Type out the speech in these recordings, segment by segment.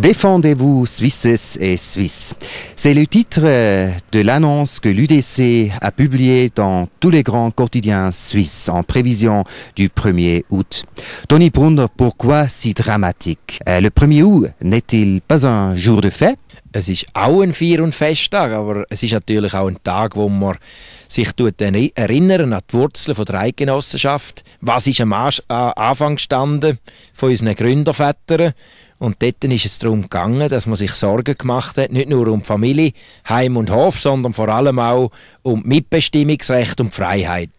Défendez-vous Suisses et Suisses. C'est le titre de l'annonce que l'UDC a publiée dans tous les grands quotidiens suisses en prévision du 1er août. Toni Brunner, pourquoi si dramatique? Le 1er août n'est-il pas un jour de fête? Es ist auch ein Feier- und Festtag, aber es ist natürlich auch ein Tag, wo man sich erinnern an die Wurzeln der Eidgenossenschaft. Was ist am Anfang gestanden von unseren Gründervätern? Und dort ist es darum gegangen, dass man sich Sorgen gemacht hat, nicht nur um die Familie, Heim und Hof, sondern vor allem auch um Mitbestimmungsrecht und die Freiheit.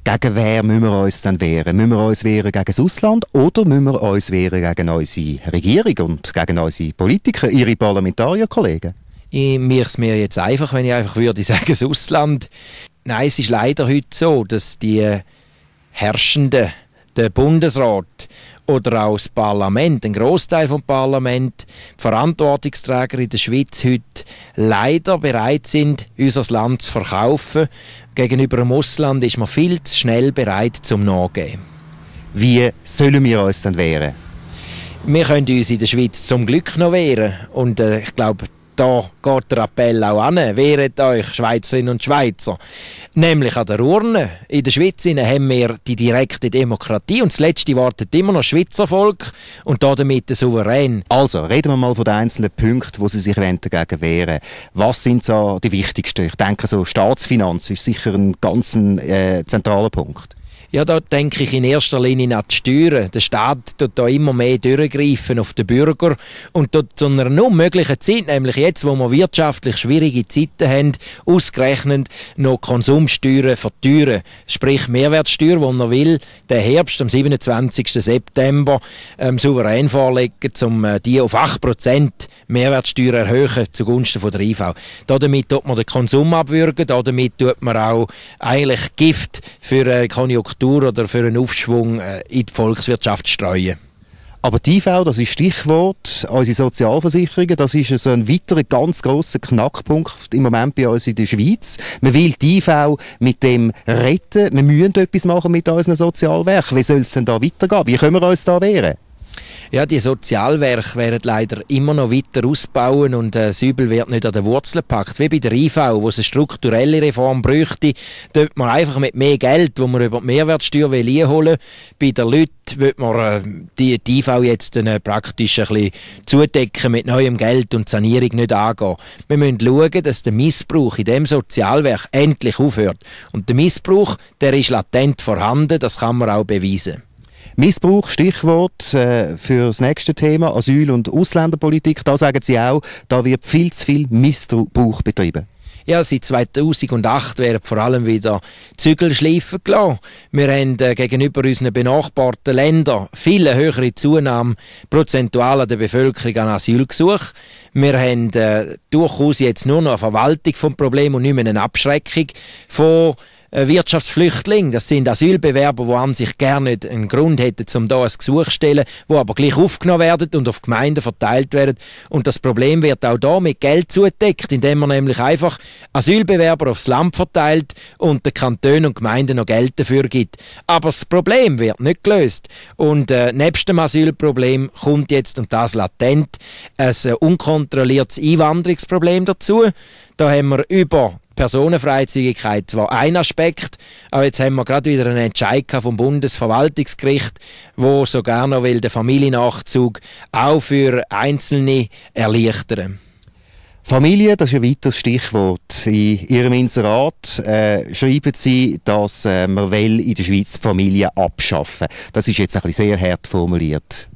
Gegen wer müssen wir uns dann wehren? Müssen wir uns wehren gegen das Ausland oder müssen wir uns wehren gegen unsere Regierung und gegen unsere Politiker, ihre Parlamentarierkollegen? Ich mache es mir jetzt einfach, wenn ich einfach würde sagen, das Ausland. Nein, es ist leider heute so, dass die Herrschenden, der Bundesrat oder auch das Parlament, ein Grossteil vom Parlament, die Verantwortungsträger in der Schweiz heute leider bereit sind, unser Land zu verkaufen. Gegenüber dem Ausland ist man viel zu schnell bereit zum Nachgeben. Wie sollen wir uns dann wehren? Wir können uns in der Schweiz zum Glück noch wehren. Und ich glaube, da geht der Appell auch an. Wehret euch, Schweizerinnen und Schweizer. Nämlich an der Urne. In der Schweiz haben wir die direkte Demokratie und das letzte wartet immer noch das Schweizer Volk und damit der Souverän. Also, reden wir mal von den einzelnen Punkten, wo Sie sich dagegen wehren. Was sind so die wichtigsten? Ich denke, so Staatsfinanz ist sicher ein ganz zentraler Punkt. Ja, da denke ich in erster Linie an die Steuern. Der Staat tut da immer mehr durchgreifen auf den Bürger und tut zu einer unmöglichen Zeit, nämlich jetzt, wo wir wirtschaftlich schwierige Zeiten haben, ausgerechnet noch Konsumsteuern verteuern. Sprich Mehrwertsteuer, die er will, den Herbst am 27. September souverän vorlegen, um die auf 8% Mehrwertsteuer erhöhen zugunsten von der IV. Damit tut man den Konsum abwürgen, damit tut man auch eigentlich Gift für eine Konjunktur oder für einen Aufschwung in die Volkswirtschaft streuen. Aber die IV, das ist Stichwort, unsere Sozialversicherungen, das ist so ein weiterer ganz grosser Knackpunkt im Moment bei uns in der Schweiz. Man will die IV mit dem retten, wir müssen etwas machen mit unseren Sozialwerken. Wie soll es denn da weitergehen? Wie können wir uns da wehren? Ja, die Sozialwerke werden leider immer noch weiter ausbauen und das Übel wird nicht an den Wurzeln gepackt. Wie bei der IV, wo es eine strukturelle Reform bräuchte, dort man einfach mit mehr Geld, das man über die Mehrwertsteuer einholen will, bei den Leuten wird man die IV jetzt praktisch ein bisschen zudecken mit neuem Geld und die Sanierung nicht angehen. Wir müssen schauen, dass der Missbrauch in diesem Sozialwerk endlich aufhört. Und der Missbrauch, der ist latent vorhanden, das kann man auch beweisen. Missbrauch, Stichwort für das nächste Thema, Asyl- und Ausländerpolitik. Da sagen Sie auch, da wird viel zu viel Missbrauch betrieben. Ja, seit 2008 werden vor allem wieder Zügel schleifen gelassen. Wir haben gegenüber unseren benachbarten Ländern viel höhere Zunahme prozentual an der Bevölkerung an Asylgesuchen. Wir haben durchaus jetzt nur noch eine Verwaltung vom Problem und nicht mehr eine Abschreckung von Wirtschaftsflüchtlinge. Das sind Asylbewerber, die an sich gerne nicht einen Grund hätten, um hier ein Gesuch zu stellen, die aber gleich aufgenommen werden und auf Gemeinden verteilt werden. Und das Problem wird auch hier mit Geld zugedeckt, indem man nämlich einfach Asylbewerber aufs Land verteilt und den Kantonen und Gemeinden noch Geld dafür gibt. Aber das Problem wird nicht gelöst. Und nebst dem Asylproblem kommt jetzt, und das latent, ein unkontrolliertes Einwanderungsproblem dazu. Da haben wir über Personenfreizügigkeit zwar ein Aspekt, aber jetzt haben wir gerade wieder einen Entscheid vom Bundesverwaltungsgericht, wo sogar noch will den Familiennachzug auch für Einzelne erleichtern. Familie, das ist ein weiteres Stichwort. In Ihrem Inserat schreiben Sie, dass man in der Schweiz die Familie abschaffen will. Das ist jetzt ein bisschen sehr hart formuliert.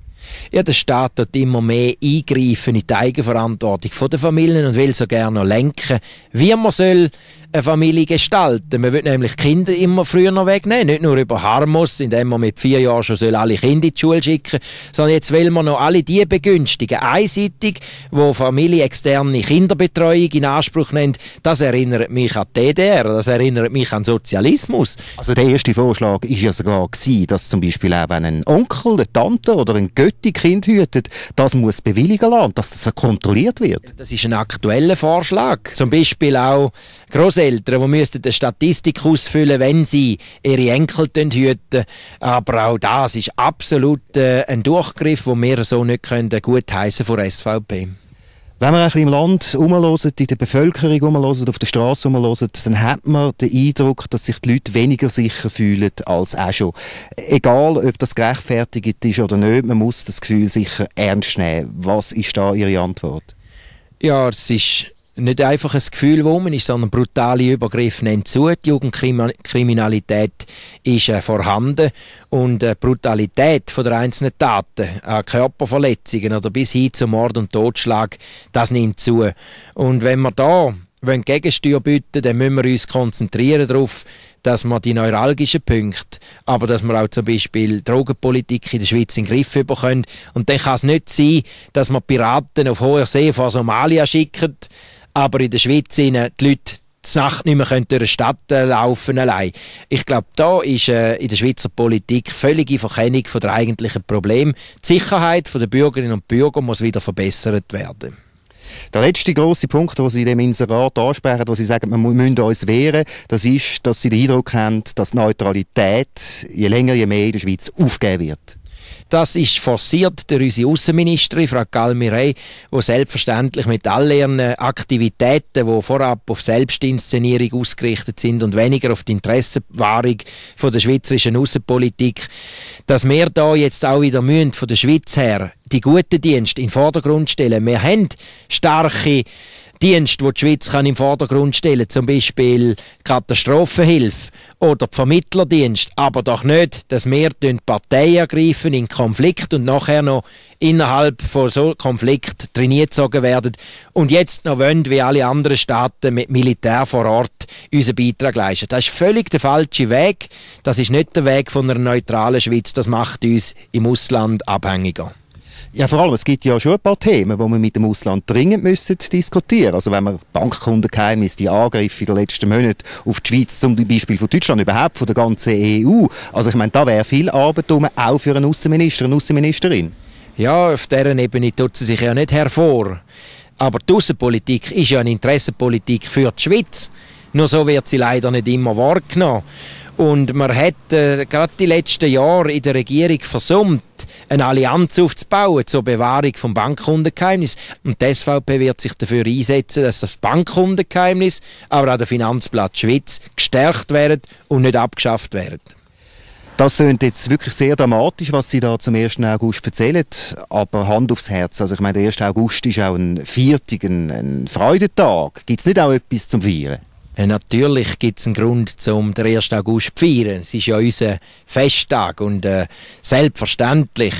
Ja, der Staat wird immer mehr eingreifen in die Eigenverantwortung der Familien und will so gerne noch lenken, wie man soll eine Familie gestalten. Man will nämlich Kinder immer früher noch wegnehmen, nicht nur über Harmos, indem man mit 4 Jahren schon alle Kinder in die Schule schicken soll, sondern jetzt will man noch alle die begünstigen, einseitig, die familienexterne Kinderbetreuung in Anspruch nehmen. Das erinnert mich an die DDR, das erinnert mich an Sozialismus. Also der erste Vorschlag war ja sogar, dass zum Beispiel auch wenn ein Onkel, eine Tante oder ein Götti Kind hütet, das muss bewilligen lassen, dass das kontrolliert wird. Das ist ein aktueller Vorschlag. Zum Beispiel auch Großeltern Großeltern, die müssten eine Statistik ausfüllen, wenn sie ihre Enkel hüten. Aber auch das ist absolut ein Durchgriff, den wir so nicht gutheissen von der SVP. Wenn man ein bisschen im Land rumhört, in der Bevölkerung rumhört, auf der Straße rumhört, dann hat man den Eindruck, dass sich die Leute weniger sicher fühlen als auch schon. Egal, ob das gerechtfertigt ist oder nicht, man muss das Gefühl sicher ernst nehmen. Was ist da Ihre Antwort? Ja, es ist nicht einfach ein Gefühl, wo man ist, sondern brutale Übergriffe nehmen zu. Die Jugendkriminalität ist vorhanden und die Brutalität von der einzelnen Taten, Körperverletzungen oder bis hin zum Mord und Totschlag, das nimmt zu. Und wenn wir da Gegensteuer bieten, dann müssen wir uns konzentrieren darauf, dass wir die neuralgischen Punkte, aber dass wir auch zum Beispiel Drogenpolitik in der Schweiz in den Griff bekommen. Und dann kann es nicht sein, dass wir Piraten auf hoher See vor Somalia schicken, aber in der Schweiz die Leute die Nacht nicht mehr durch die Stadt laufen allein. Ich glaube, da ist in der Schweizer Politik völlige Verkennung von der eigentlichen Probleme. Die Sicherheit der Bürgerinnen und Bürger muss wieder verbessert werden. Der letzte grosse Punkt, den Sie in dem Inserat ansprechen, wo Sie sagen, wir müssen uns wehren, das ist, dass Sie den Eindruck haben, dass Neutralität je länger, je mehr in der Schweiz aufgegeben wird. Das ist forciert durch unsere Außenministerin, Frau Galmirey, die selbstverständlich mit all ihren Aktivitäten, die vorab auf Selbstinszenierung ausgerichtet sind und weniger auf die Interessenwahrung von der schweizerischen Außenpolitik, dass wir da jetzt auch wieder müssen, von der Schweiz her die guten Dienste in den Vordergrund stellen. Wir haben starke Dienste, die die Schweiz kann im Vordergrund stellen kann, zum Beispiel Katastrophenhilfe oder die Vermittlerdienst, aber doch nicht, dass wir Parteien ergreifen in Konflikt und nachher noch innerhalb von so Konflikt reingezogen werden und jetzt noch wollen, wie alle anderen Staaten mit Militär vor Ort unseren Beitrag leisten. Das ist völlig der falsche Weg. Das ist nicht der Weg von einer neutralen Schweiz. Das macht uns im Ausland abhängiger. Ja, vor allem, es gibt ja schon ein paar Themen, die wir mit dem Ausland dringend müssen diskutieren. Also wenn man Bankkundengeheimnis, die Angriffe in den letzten Monaten auf die Schweiz, zum Beispiel von Deutschland, überhaupt von der ganzen EU. Also ich meine, da wäre viel Arbeit drum, auch für einen Außenminister, eine Außenministerin. Ja, auf dieser Ebene tut sie sich ja nicht hervor. Aber die Außenpolitik ist ja eine Interessenpolitik für die Schweiz. Nur so wird sie leider nicht immer wahrgenommen. Und man hat gerade die letzten Jahre in der Regierung versäumt, eine Allianz aufzubauen zur Bewahrung des Bankkundengeheimnisses. Und die SVP wird sich dafür einsetzen, dass das Bankkundengeheimnis, aber auch der Finanzplatz Schweiz gestärkt werden und nicht abgeschafft werden. Das klingt jetzt wirklich sehr dramatisch, was Sie da zum 1. August erzählen, aber Hand aufs Herz. Also ich meine, der 1. August ist auch ein Viertag, ein Freudentag. Gibt es nicht auch etwas zum Feiern? Natürlich gibt es einen Grund, um den 1. August zu feiern. Es ist ja unser Festtag und selbstverständlich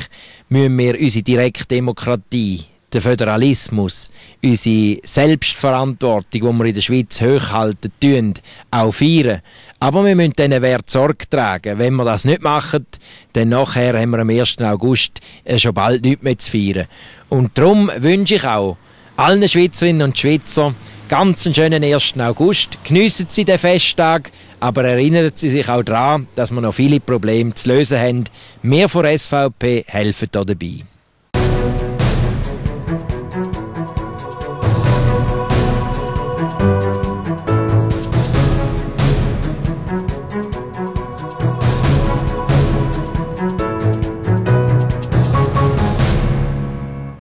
müssen wir unsere Direktdemokratie, den Föderalismus, unsere Selbstverantwortung, die wir in der Schweiz hochhalten, auch feiern. Aber wir müssen diesen Wert Sorge tragen. Wenn wir das nicht machen, dann nachher haben wir am 1. August schon bald nichts mehr zu feiern. Und darum wünsche ich auch allen Schweizerinnen und Schweizer ganz einen schönen 1. August. Geniessen Sie den Festtag, aber erinnern Sie sich auch daran, dass wir noch viele Probleme zu lösen haben. Wir von der SVP helfen da dabei.